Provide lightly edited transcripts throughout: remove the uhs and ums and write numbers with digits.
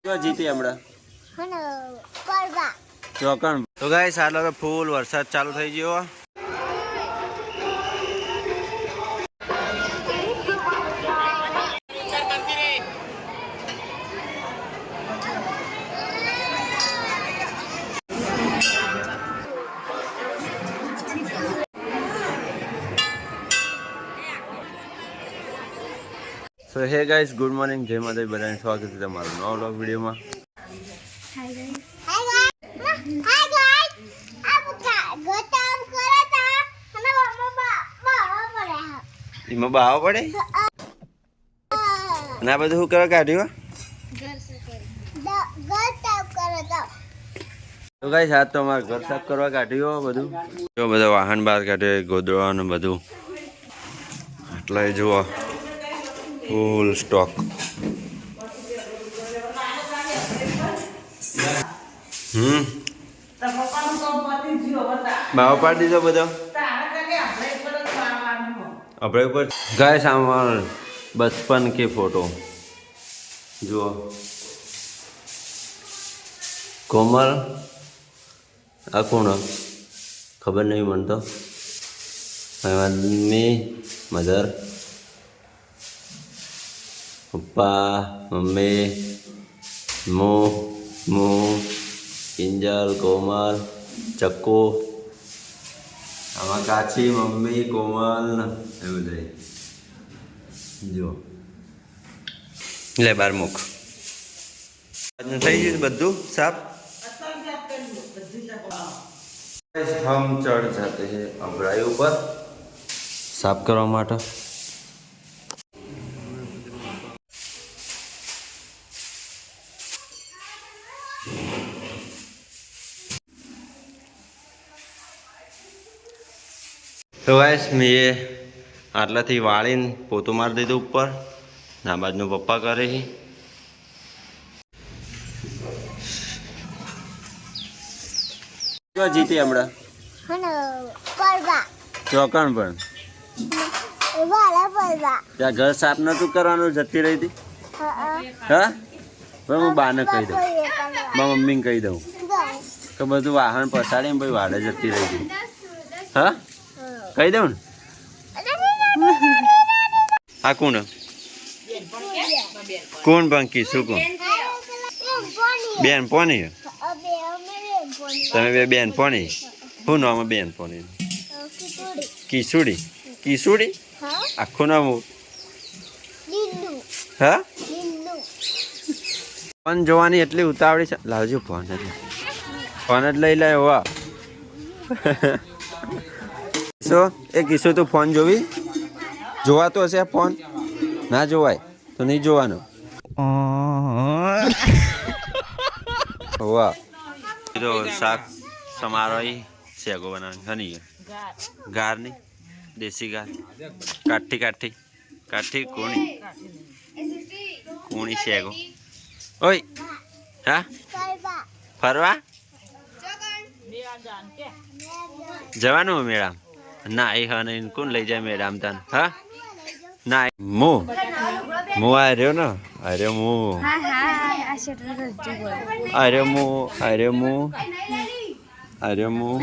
તો જીતી હમણાં ચોકણ તો ગાઈસ આ લોકો ફૂલ વરસાદ ચાલુ થઈ ગયો. સો હે ગાઈસ ગુડ મોર્નિંગ, જય માતા બધાને સ્વાગત છે તમારું નવા વ્લોગ વિડીયોમાં. એમાં બાવા પડે અને આ બધું શું કરવા કાઢ્યું? તો ગાઈસ આજ તો અમારે ઘર સાફ કરવા કાઢ્યું બધું. જો બધા વાહન બહાર કાઢ્યો, ગોદડાનું બધું એટલે જુઓ ફૂલ સ્ટોક. બાવો પાડી દીધો બધો આપણે ઉપર. ગાઈસ આમાં બચપન કે ફોટો જુઓ. કોમલ આ કોણ ખબર નહીં મને તો. મમ્મી, મધર, પપ્પા, મમ્મી, હું, કિંજલ, કોમલ, ચક્કુ, આમાં કાચી, મમ્મી, કોમલ એવું થઈ. જો લે બાર મુખ થઈ ગયું બધું સાફ. હમ ચढ़ जाते हैं अबराई ऊपर साफ કરવા માટે. તો ગાઈસ મેં આટલાથી વાળીને પોતું મારી દીધું ઉપર. આ બાજુનો પપ્પા કરે છે. જીતી હમણાં ચોકણ પણ ત્યાં ઘર સાફ નતું કરવાનું, જતી રહી હતી. હા હું બાને કહી દઉં, મારા મમ્મીને કહી દઉં કે બધું વાહન પસાડીને ભાઈ વાડે જતી રહી હતી. હા કહી દઉં ને. આ કોણ કોણ બંકી શું કોણ બેન પોની? તમે બે બેન પોની? શું નામ બેન પોની? કિશુડી. કિશુડી આખું નામ? હા ફોન જોવાની એટલી ઉતાવળી છે. લાવજો ફોન જ ફોન જ લઈ લે. વાહ કિશો એ કિશો તું ફોન જોવી જોવાતો હશે? ફોન ના જોવાય તો નહીં જોવાનો. વાહ તો શાક સમારો શેકો બનાવવાની ગાર ની દેશી ગાર કાઠી કાઠી કાઠી કોણી કોણી શેકો. ઓય હા ફરવા જવાનું મેળામ? ના એ હા નહીં કોણ લઈ જાય મેળામ તને? હા ના હું આ રહ્યો ને આ રહ્યો હું અરે હું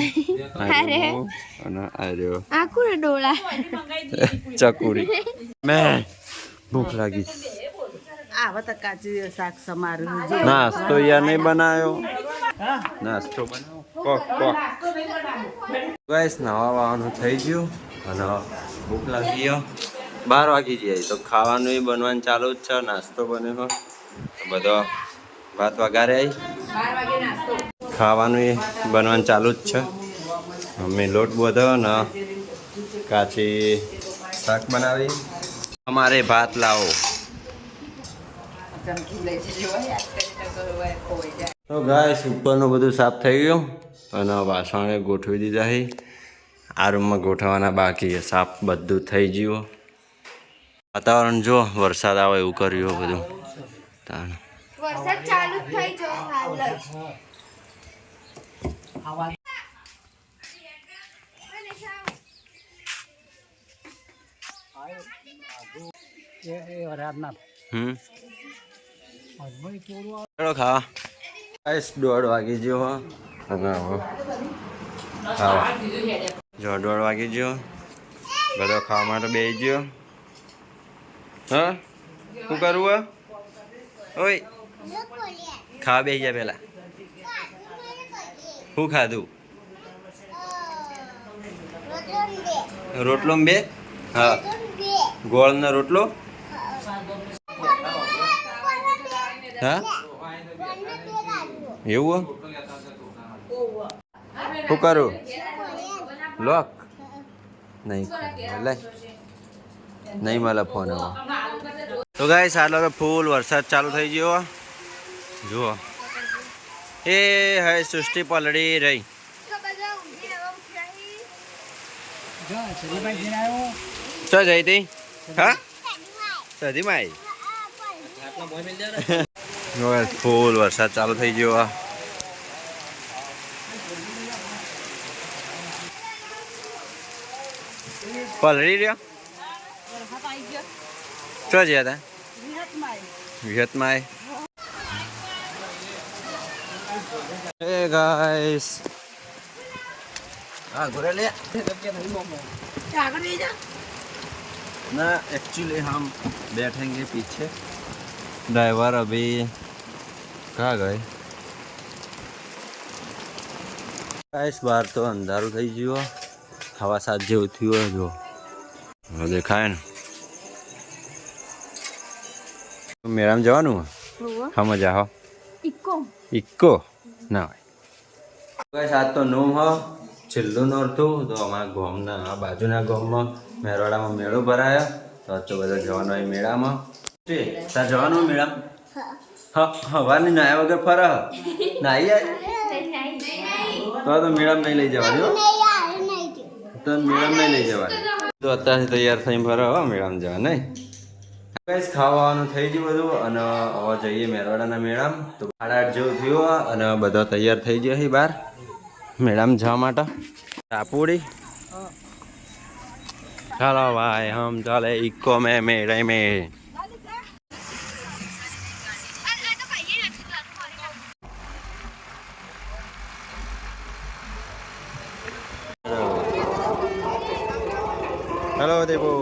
અને આર્યો ચકુડી. મેં ભૂખ લાગી. નાસ્તો યાર નહીં બનાવ્યો. નાસ્તો બનાવો ગાઈસ. નવા વાવાનું થઈ ગયું અને ભૂખ લાગી ગયો. 12 વાગી જાય તો ખાવાનું એ બનવાનું ચાલુ જ છે. નાસ્તો બન્યો બધો ભાત વઘારે ખાવાનું એ બનવાનું ચાલુ જ છે. મમ્મી લોટ બધો ને કાચી શાક બનાવી. અમારે ભાત લાવો. તો ગાઈસ ઉપરનું બધું સાફ થઈ ગયું અને વાસણે ગોઠવી દીધા છે. આ રૂમમાં ગોઠવવાના બાકી છે. સાફ બધું થઈ ગયું. વાતાવરણ જો વરસાદ આવે એવું કર્યું બધું. વરસાદ ચાલુ થઈ ગયો હાલ જ. ચલો ખાવા. ગાઈસ 1:30 વાગી ગયો હો અને હવે ખાવા જો 1:30 વાગી ગયો બધો ખાવા માટે બેસી ગયો. હા શું કરવું ઓય ખાવા બેસી ગયા પેલા શું ખાધું રોટલો બે હા ગોળનો રોટલો હા એવું શું કરું લોક નહીં નહીં મળે ફોન હવે તો ગાઈસ આટલો તો ફૂલ વરસાદ ચાલુ થઈ ગયો જુઓ એ હે સૃષ્ટિ પલળી રહી ચો જઈ તી હા સધીમાં ફૂલ વરસાદ ચાલુ થઈ ગયો પલળી રહ્યો ચો ગયા હતા વિહતમાં એ ગાઈસ हाँ घुरे ले ना एक्चुअली हम बैठेंगे पीछे ड्राइवर अभी कहाँ गए इस बार तो अंधारू થઈ ગયો हवा 7 જેવું થયું જો હવે દેખાય ને મેળામાં જવાનું હા મજા હો ઇક્કો ના હોય ગાઈસ આજ તો નો હો છેલ્લું નોરતું તો અમારા ગામના આ બાજુના ગામમાં મેરવાડામાં મેળો ભરાયો તો આજ તો બધા જવાનું હોય મેળામાં તાર જવાનું મેળામાં હા હવાની નાયા વગર ફરે નાઈ તો મેળામાં નહીં લઈ જવાની તો મેળામાં નહીં લઈ જવાની તો અત્યારથી તૈયાર થઈને ફરે હો મેળામાં જવા નહીં ગાઈસ ખાવાનું થઈ ગયું બધું અને હવે જઈએ મેરવાડાના મેળામાં તો 8:30 જેવું થયું અને બધા તૈયાર થઈ ગયા છે બહાર મેળામાં જવા માટે टापुड़ी चलो भाई हम चले इको में मेरे में हेलो देवो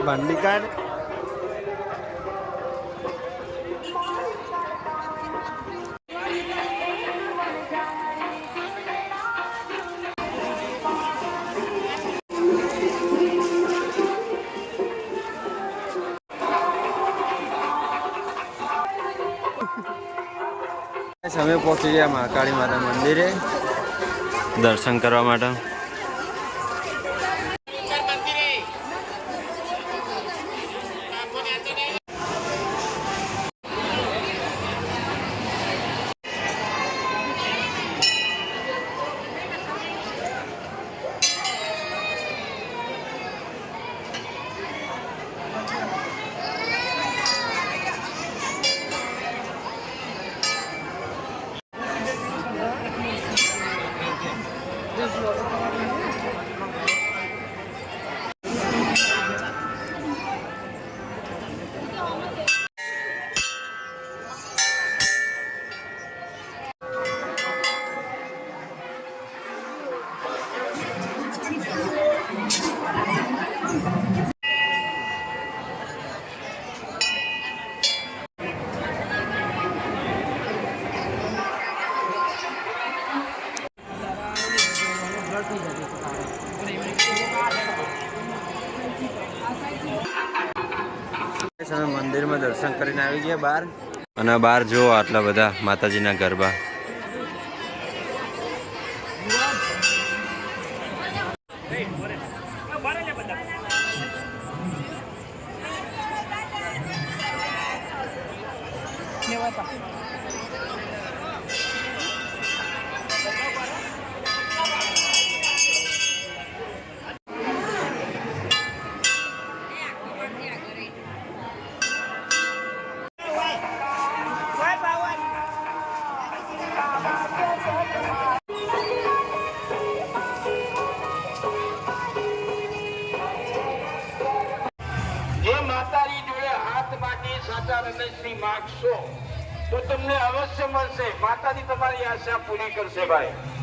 बंडी कार्ड અમે પહોંચી ગયા મહાકાળી માતા મંદિરે દર્શન કરવા માટે મંદિરમાં દર્શન કરીને આવી ગયા બહાર અને બહાર જો આટલા બધા માતાજીના ગરબા હતા. જે માતાજી જોડે હાથ માંડી સાચા હૃદયથી માગશો તો તમને અવશ્ય મળશે. માતાજી તમારી આશા પૂરી કરશે ભાઈ.